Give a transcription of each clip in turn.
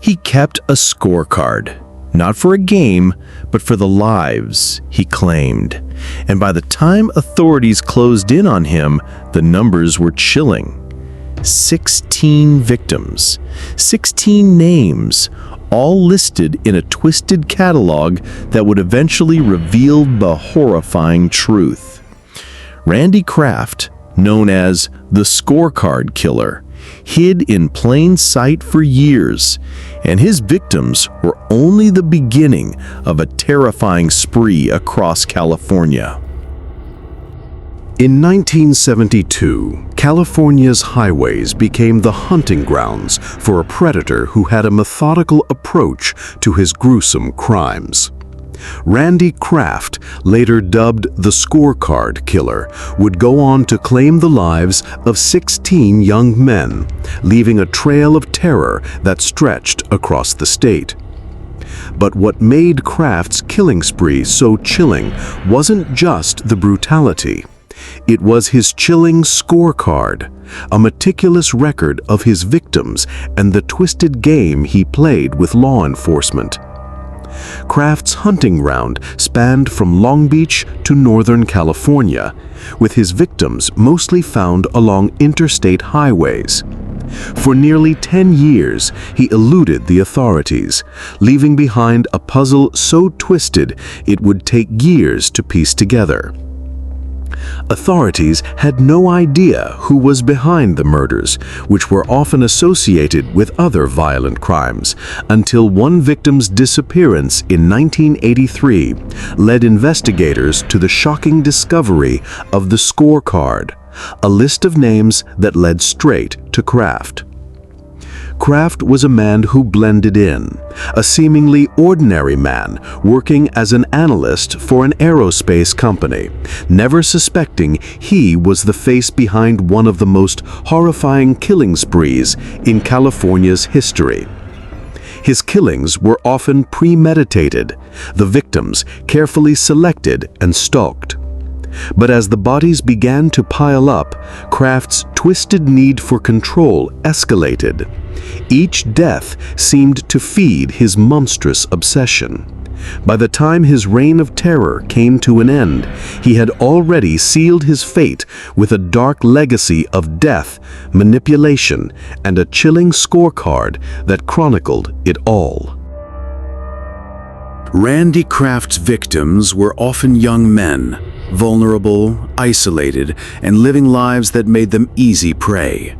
He kept a scorecard, not for a game, but for the lives he claimed. And by the time authorities closed in on him, the numbers were chilling. 16 victims, 16 names, all listed in a twisted catalog that would eventually reveal the horrifying truth. Randy Kraft, known as the Scorecard Killer, hid in plain sight for years, and his victims were only the beginning of a terrifying spree across California. In 1972, California's highways became the hunting grounds for a predator who had a methodical approach to his gruesome crimes. Randy Kraft, later dubbed the Scorecard Killer, would go on to claim the lives of 16 young men, leaving a trail of terror that stretched across the state. But what made Kraft's killing spree so chilling wasn't just the brutality. It was his chilling scorecard, a meticulous record of his victims and the twisted game he played with law enforcement. Kraft's hunting ground spanned from Long Beach to Northern California, with his victims mostly found along interstate highways. For nearly 10 years, he eluded the authorities, leaving behind a puzzle so twisted it would take years to piece together. Authorities had no idea who was behind the murders, which were often associated with other violent crimes, until one victim's disappearance in 1983 led investigators to the shocking discovery of the scorecard, a list of names that led straight to Kraft. Kraft was a man who blended in, a seemingly ordinary man working as an analyst for an aerospace company, never suspecting he was the face behind one of the most horrifying killing sprees in California's history. His killings were often premeditated, the victims carefully selected and stalked. But as the bodies began to pile up, Kraft's twisted need for control escalated. Each death seemed to feed his monstrous obsession. By the time his reign of terror came to an end, he had already sealed his fate with a dark legacy of death, manipulation, and a chilling scorecard that chronicled it all. Randy Kraft's victims were often young men, vulnerable, isolated, and living lives that made them easy prey.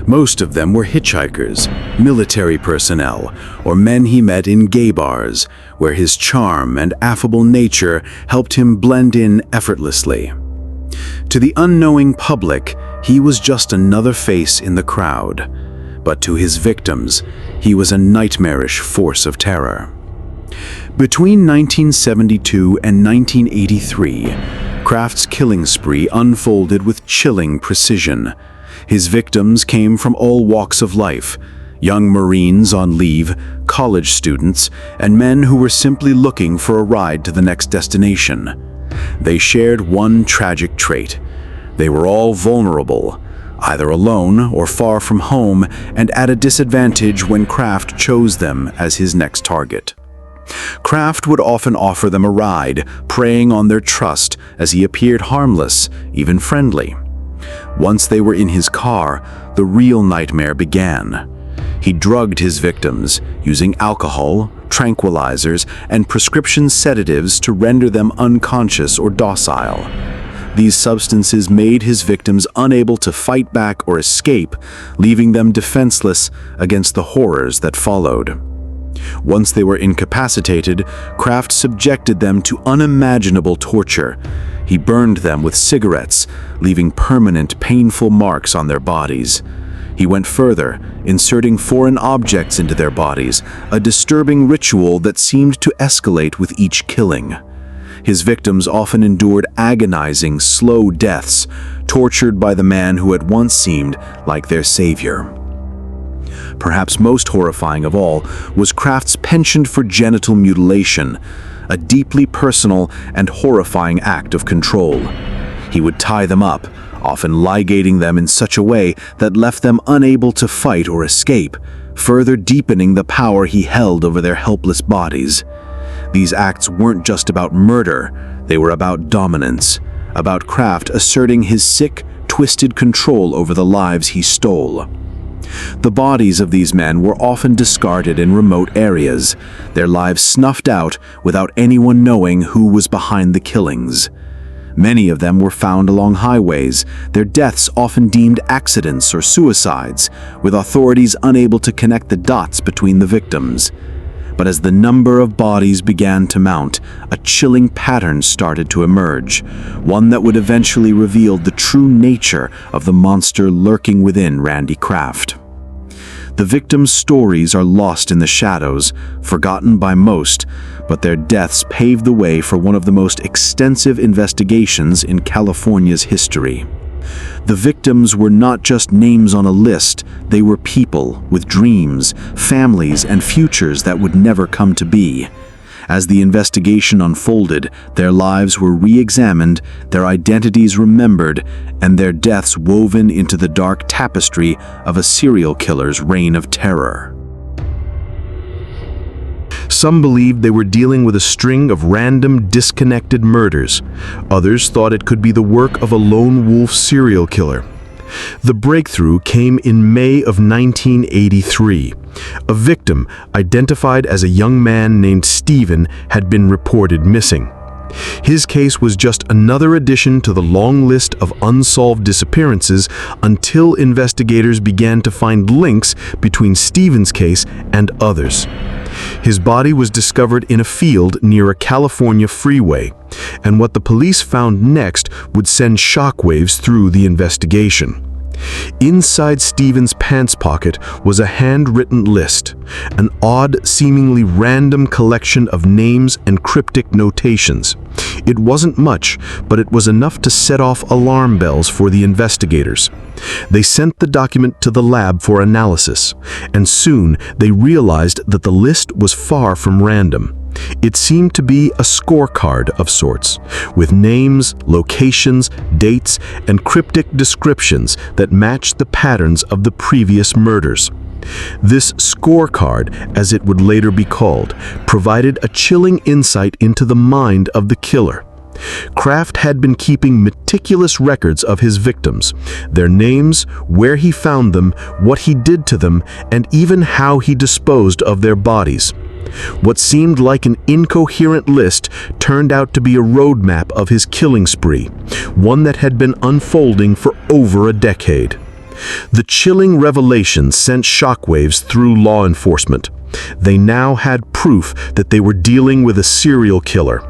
Most of them were hitchhikers, military personnel, or men he met in gay bars, where his charm and affable nature helped him blend in effortlessly. To the unknowing public, he was just another face in the crowd, but to his victims, he was a nightmarish force of terror. Between 1972 and 1983, Kraft's killing spree unfolded with chilling precision. His victims came from all walks of life: young Marines on leave, college students, and men who were simply looking for a ride to the next destination. They shared one tragic trait: they were all vulnerable, either alone or far from home, and at a disadvantage when Kraft chose them as his next target. Kraft would often offer them a ride, preying on their trust as he appeared harmless, even friendly. Once they were in his car, the real nightmare began. He drugged his victims, using alcohol, tranquilizers, and prescription sedatives to render them unconscious or docile. These substances made his victims unable to fight back or escape, leaving them defenseless against the horrors that followed. Once they were incapacitated, Kraft subjected them to unimaginable torture. He burned them with cigarettes, leaving permanent, painful marks on their bodies. He went further, inserting foreign objects into their bodies, a disturbing ritual that seemed to escalate with each killing. His victims often endured agonizing, slow deaths, tortured by the man who had once seemed like their savior. Perhaps most horrifying of all was Kraft's penchant for genital mutilation, a deeply personal and horrifying act of control. He would tie them up, often ligating them in such a way that left them unable to fight or escape, further deepening the power he held over their helpless bodies. These acts weren't just about murder, they were about dominance, about Kraft asserting his sick, twisted control over the lives he stole. The bodies of these men were often discarded in remote areas, their lives snuffed out without anyone knowing who was behind the killings. Many of them were found along highways, their deaths often deemed accidents or suicides, with authorities unable to connect the dots between the victims. But as the number of bodies began to mount, a chilling pattern started to emerge, one that would eventually reveal the true nature of the monster lurking within Randy Kraft. The victims' stories are lost in the shadows, forgotten by most, but their deaths paved the way for one of the most extensive investigations in California's history. The victims were not just names on a list, they were people with dreams, families, and futures that would never come to be. As the investigation unfolded, their lives were re-examined, their identities remembered, and their deaths woven into the dark tapestry of a serial killer's reign of terror. Some believed they were dealing with a string of random, disconnected murders. Others thought it could be the work of a lone wolf serial killer. The breakthrough came in May of 1983. A victim, identified as a young man named Stephen, had been reported missing. His case was just another addition to the long list of unsolved disappearances until investigators began to find links between Stephen's case and others. His body was discovered in a field near a California freeway, and what the police found next would send shockwaves through the investigation. Inside Stephen's pants pocket was a handwritten list, an odd, seemingly random collection of names and cryptic notations. It wasn't much, but it was enough to set off alarm bells for the investigators. They sent the document to the lab for analysis, and soon they realized that the list was far from random. It seemed to be a scorecard of sorts, with names, locations, dates, and cryptic descriptions that matched the patterns of the previous murders. This scorecard, as it would later be called, provided a chilling insight into the mind of the killer. Kraft had been keeping meticulous records of his victims, their names, where he found them, what he did to them, and even how he disposed of their bodies. What seemed like an incoherent list turned out to be a roadmap of his killing spree, one that had been unfolding for over a decade. The chilling revelation sent shockwaves through law enforcement. They now had proof that they were dealing with a serial killer.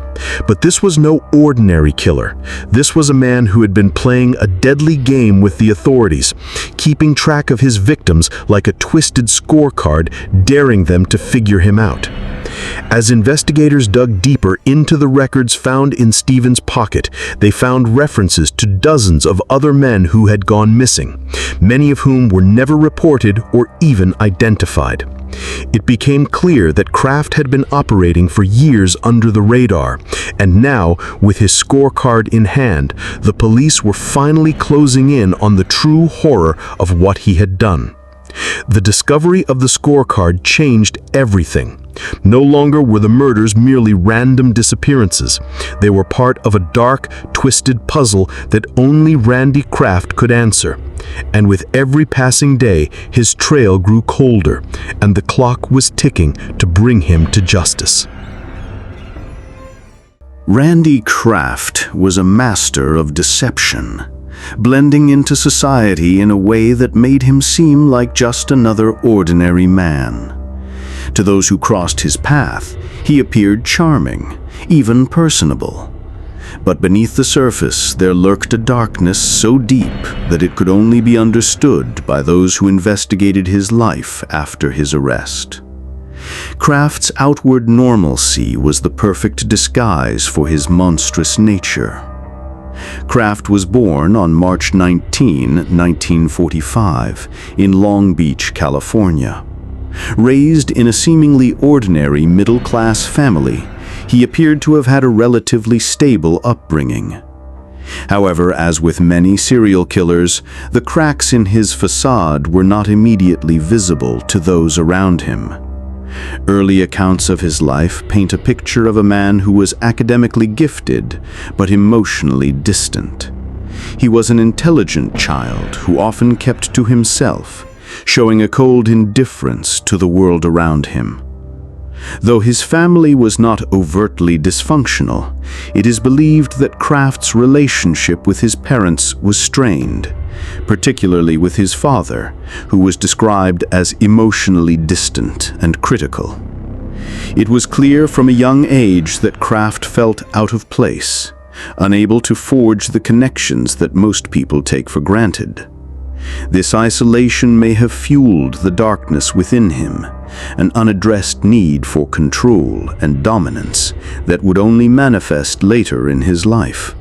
But this was no ordinary killer. This was a man who had been playing a deadly game with the authorities, keeping track of his victims like a twisted scorecard, daring them to figure him out. As investigators dug deeper into the records found in Stephen's pocket, they found references to dozens of other men who had gone missing, many of whom were never reported or even identified. It became clear that Kraft had been operating for years under the radar, and now, with his scorecard in hand, the police were finally closing in on the true horror of what he had done. The discovery of the scorecard changed everything. No longer were the murders merely random disappearances. They were part of a dark, twisted puzzle that only Randy Kraft could answer. And with every passing day, his trail grew colder, and the clock was ticking to bring him to justice. Randy Kraft was a master of deception, blending into society in a way that made him seem like just another ordinary man. To those who crossed his path, he appeared charming, even personable. But beneath the surface, there lurked a darkness so deep that it could only be understood by those who investigated his life after his arrest. Kraft's outward normalcy was the perfect disguise for his monstrous nature. Kraft was born on March 19, 1945, in Long Beach, California. Raised in a seemingly ordinary middle-class family, he appeared to have had a relatively stable upbringing. However, as with many serial killers, the cracks in his facade were not immediately visible to those around him. Early accounts of his life paint a picture of a man who was academically gifted but emotionally distant. He was an intelligent child who often kept to himself, showing a cold indifference to the world around him. Though his family was not overtly dysfunctional, it is believed that Kraft's relationship with his parents was strained, particularly with his father, who was described as emotionally distant and critical. It was clear from a young age that Kraft felt out of place, unable to forge the connections that most people take for granted. This isolation may have fueled the darkness within him, an unaddressed need for control and dominance that would only manifest later in his life.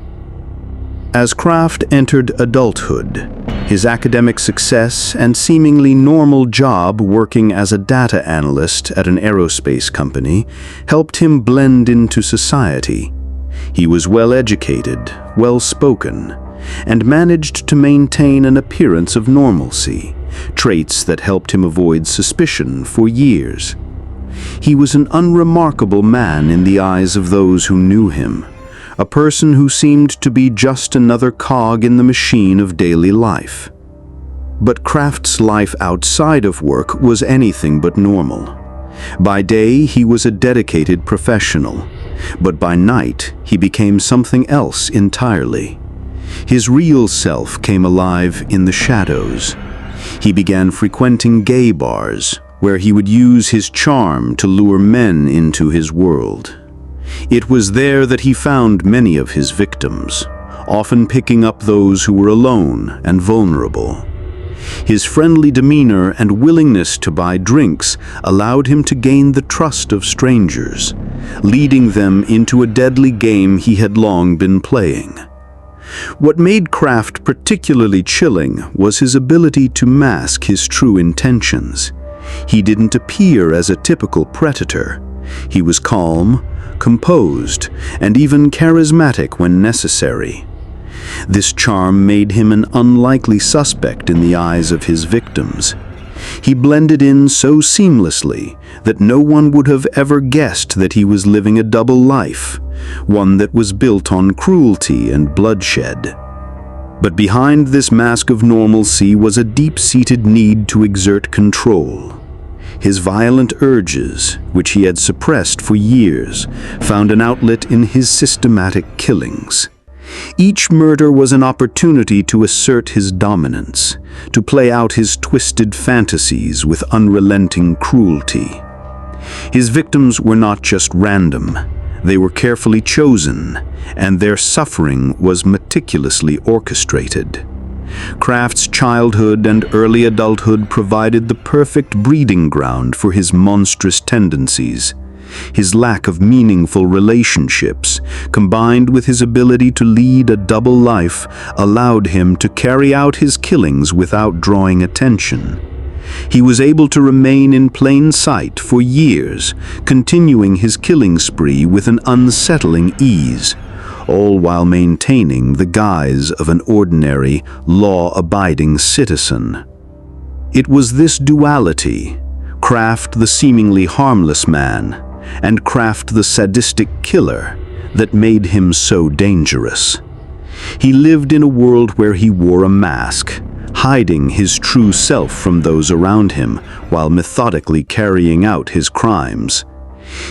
As Kraft entered adulthood, his academic success and seemingly normal job working as a data analyst at an aerospace company helped him blend into society. He was well-educated, well-spoken, and managed to maintain an appearance of normalcy, traits that helped him avoid suspicion for years. He was an unremarkable man in the eyes of those who knew him, a person who seemed to be just another cog in the machine of daily life. But Kraft's life outside of work was anything but normal. By day, he was a dedicated professional, but by night, he became something else entirely. His real self came alive in the shadows. He began frequenting gay bars, where he would use his charm to lure men into his world. It was there that he found many of his victims, often picking up those who were alone and vulnerable. His friendly demeanor and willingness to buy drinks allowed him to gain the trust of strangers, leading them into a deadly game he had long been playing. What made Kraft particularly chilling was his ability to mask his true intentions. He didn't appear as a typical predator. He was calm, composed, and even charismatic when necessary. This charm made him an unlikely suspect in the eyes of his victims. He blended in so seamlessly that no one would have ever guessed that he was living a double life, one that was built on cruelty and bloodshed. But behind this mask of normalcy was a deep-seated need to exert control. His violent urges, which he had suppressed for years, found an outlet in his systematic killings. Each murder was an opportunity to assert his dominance, to play out his twisted fantasies with unrelenting cruelty. His victims were not just random, they were carefully chosen, and their suffering was meticulously orchestrated. Kraft's childhood and early adulthood provided the perfect breeding ground for his monstrous tendencies. His lack of meaningful relationships, combined with his ability to lead a double life, allowed him to carry out his killings without drawing attention. He was able to remain in plain sight for years, continuing his killing spree with an unsettling ease, all while maintaining the guise of an ordinary, law-abiding citizen. It was this duality, Kraft the seemingly harmless man, and Kraft the sadistic killer, that made him so dangerous. He lived in a world where he wore a mask, hiding his true self from those around him while methodically carrying out his crimes.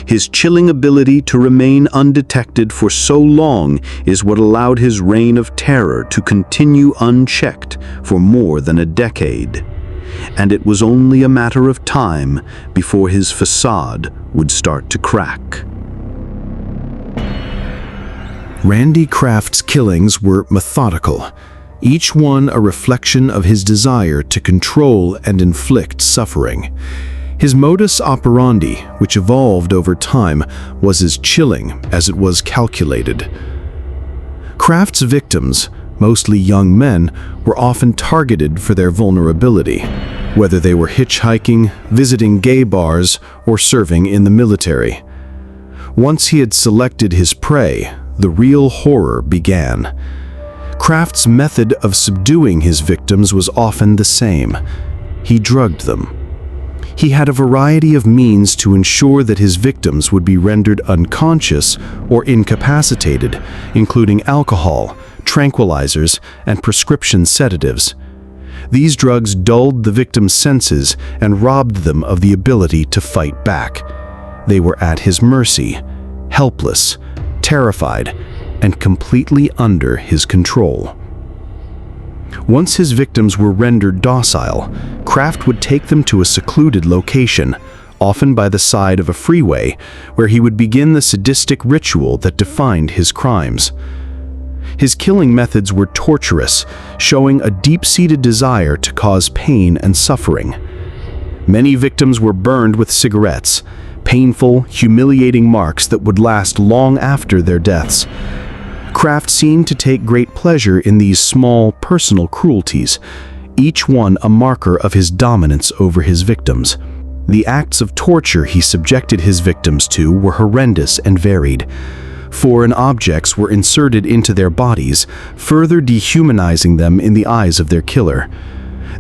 His chilling ability to remain undetected for so long is what allowed his reign of terror to continue unchecked for more than a decade. And it was only a matter of time before his facade would start to crack. Randy Kraft's killings were methodical, each one a reflection of his desire to control and inflict suffering. His modus operandi, which evolved over time, was as chilling as it was calculated. Kraft's victims, mostly young men, were often targeted for their vulnerability, whether they were hitchhiking, visiting gay bars, or serving in the military. Once he had selected his prey, the real horror began. Kraft's method of subduing his victims was often the same. He drugged them. He had a variety of means to ensure that his victims would be rendered unconscious or incapacitated, including alcohol, tranquilizers, and prescription sedatives. These drugs dulled the victims' senses and robbed them of the ability to fight back. They were at his mercy, helpless, terrified, and completely under his control. Once his victims were rendered docile, Kraft would take them to a secluded location, often by the side of a freeway, where he would begin the sadistic ritual that defined his crimes. His killing methods were torturous, showing a deep-seated desire to cause pain and suffering. Many victims were burned with cigarettes, painful, humiliating marks that would last long after their deaths. Kraft seemed to take great pleasure in these small, personal cruelties, each one a marker of his dominance over his victims. The acts of torture he subjected his victims to were horrendous and varied. Foreign objects were inserted into their bodies, further dehumanizing them in the eyes of their killer.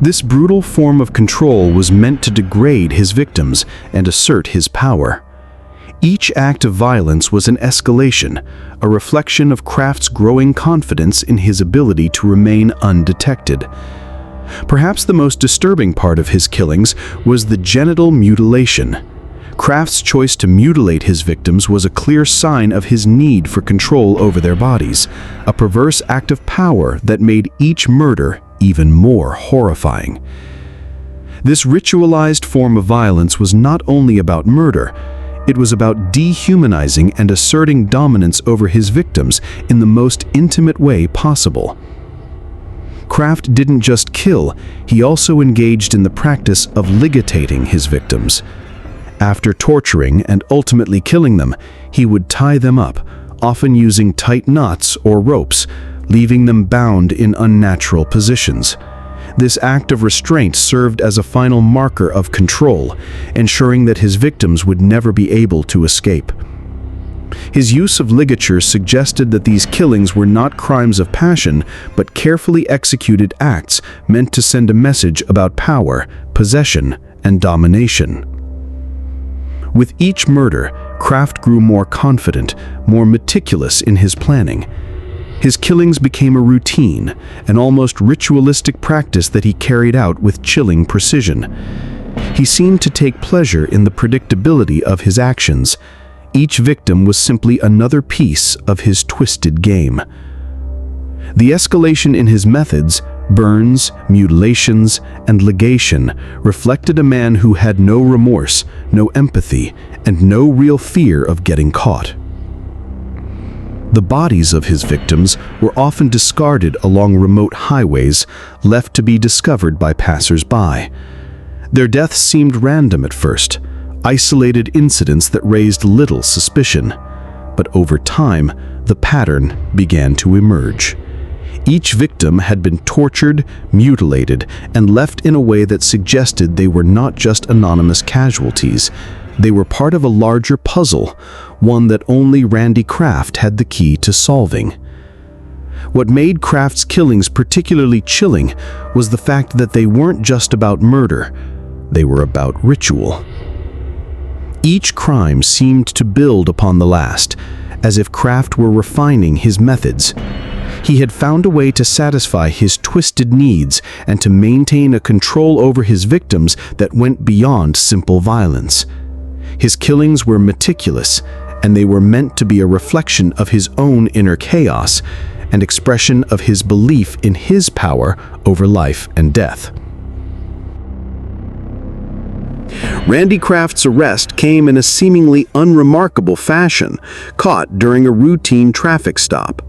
This brutal form of control was meant to degrade his victims and assert his power. Each act of violence was an escalation, a reflection of Kraft's growing confidence in his ability to remain undetected. Perhaps the most disturbing part of his killings was the genital mutilation. Kraft's choice to mutilate his victims was a clear sign of his need for control over their bodies, a perverse act of power that made each murder even more horrifying. This ritualized form of violence was not only about murder, it was about dehumanizing and asserting dominance over his victims in the most intimate way possible. Kraft didn't just kill, he also engaged in the practice of ligating his victims. After torturing and ultimately killing them, he would tie them up, often using tight knots or ropes, leaving them bound in unnatural positions. This act of restraint served as a final marker of control, ensuring that his victims would never be able to escape. His use of ligatures suggested that these killings were not crimes of passion, but carefully executed acts meant to send a message about power, possession, and domination. With each murder, Kraft grew more confident, more meticulous in his planning. His killings became a routine, an almost ritualistic practice that he carried out with chilling precision. He seemed to take pleasure in the predictability of his actions. Each victim was simply another piece of his twisted game. The escalation in his methods, burns, mutilations, and ligation, reflected a man who had no remorse, no empathy, and no real fear of getting caught. The bodies of his victims were often discarded along remote highways, left to be discovered by passers-by. Their deaths seemed random at first, isolated incidents that raised little suspicion. But over time, the pattern began to emerge. Each victim had been tortured, mutilated, and left in a way that suggested they were not just anonymous casualties. They were part of a larger puzzle, one that only Randy Kraft had the key to solving. What made Kraft's killings particularly chilling was the fact that they weren't just about murder, they were about ritual. Each crime seemed to build upon the last, as if Kraft were refining his methods. He had found a way to satisfy his twisted needs and to maintain a control over his victims that went beyond simple violence. His killings were meticulous, and they were meant to be a reflection of his own inner chaos, an expression of his belief in his power over life and death. Randy Kraft's arrest came in a seemingly unremarkable fashion, caught during a routine traffic stop.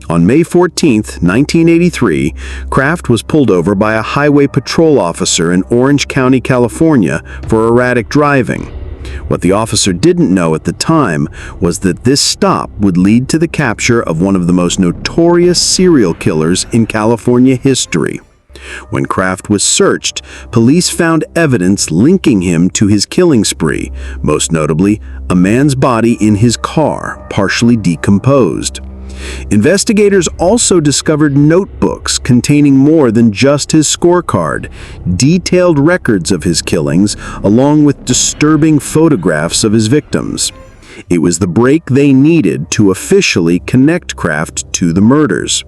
On May 14, 1983, Kraft was pulled over by a highway patrol officer in Orange County, California, for erratic driving. What the officer didn't know at the time was that this stop would lead to the capture of one of the most notorious serial killers in California history. When Kraft was searched, police found evidence linking him to his killing spree, most notably a man's body in his car, partially decomposed. Investigators also discovered notebooks containing more than just his scorecard, detailed records of his killings, along with disturbing photographs of his victims. It was the break they needed to officially connect Kraft to the murders.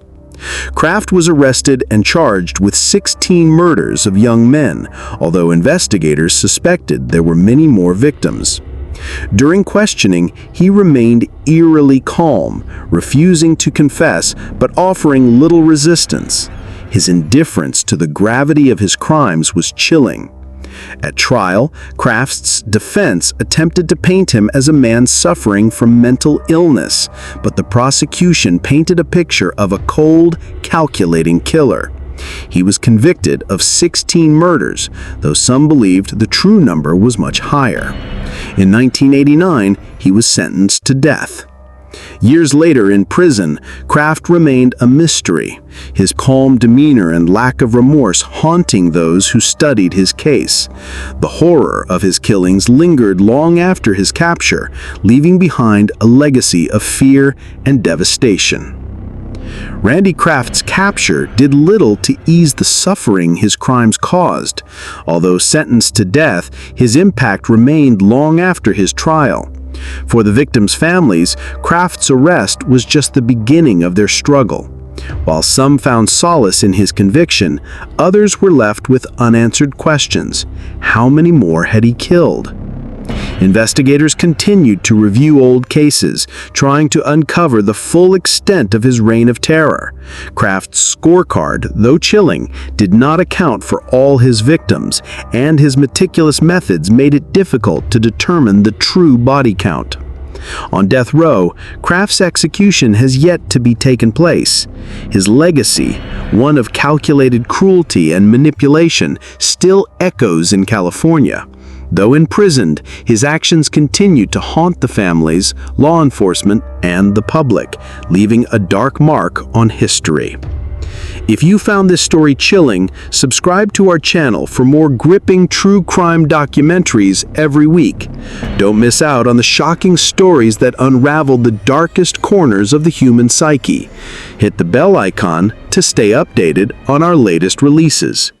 Kraft was arrested and charged with 16 murders of young men, although investigators suspected there were many more victims. During questioning, he remained eerily calm, refusing to confess but offering little resistance. His indifference to the gravity of his crimes was chilling. At trial, Kraft's defense attempted to paint him as a man suffering from mental illness, but the prosecution painted a picture of a cold, calculating killer. He was convicted of 16 murders, though some believed the true number was much higher. In 1989, he was sentenced to death. Years later in prison, Kraft remained a mystery, his calm demeanor and lack of remorse haunting those who studied his case. The horror of his killings lingered long after his capture, leaving behind a legacy of fear and devastation. Randy Kraft's capture did little to ease the suffering his crimes caused. Although sentenced to death, his impact remained long after his trial. For the victims' families, Kraft's arrest was just the beginning of their struggle. While some found solace in his conviction, others were left with unanswered questions. How many more had he killed? Investigators continued to review old cases, trying to uncover the full extent of his reign of terror. Kraft's scorecard, though chilling, did not account for all his victims, and his meticulous methods made it difficult to determine the true body count. On death row, Kraft's execution has yet to be taken place. His legacy, one of calculated cruelty and manipulation, still echoes in California. Though imprisoned, his actions continued to haunt the families, law enforcement, and the public, leaving a dark mark on history. If you found this story chilling, subscribe to our channel for more gripping true crime documentaries every week. Don't miss out on the shocking stories that unravel the darkest corners of the human psyche. Hit the bell icon to stay updated on our latest releases.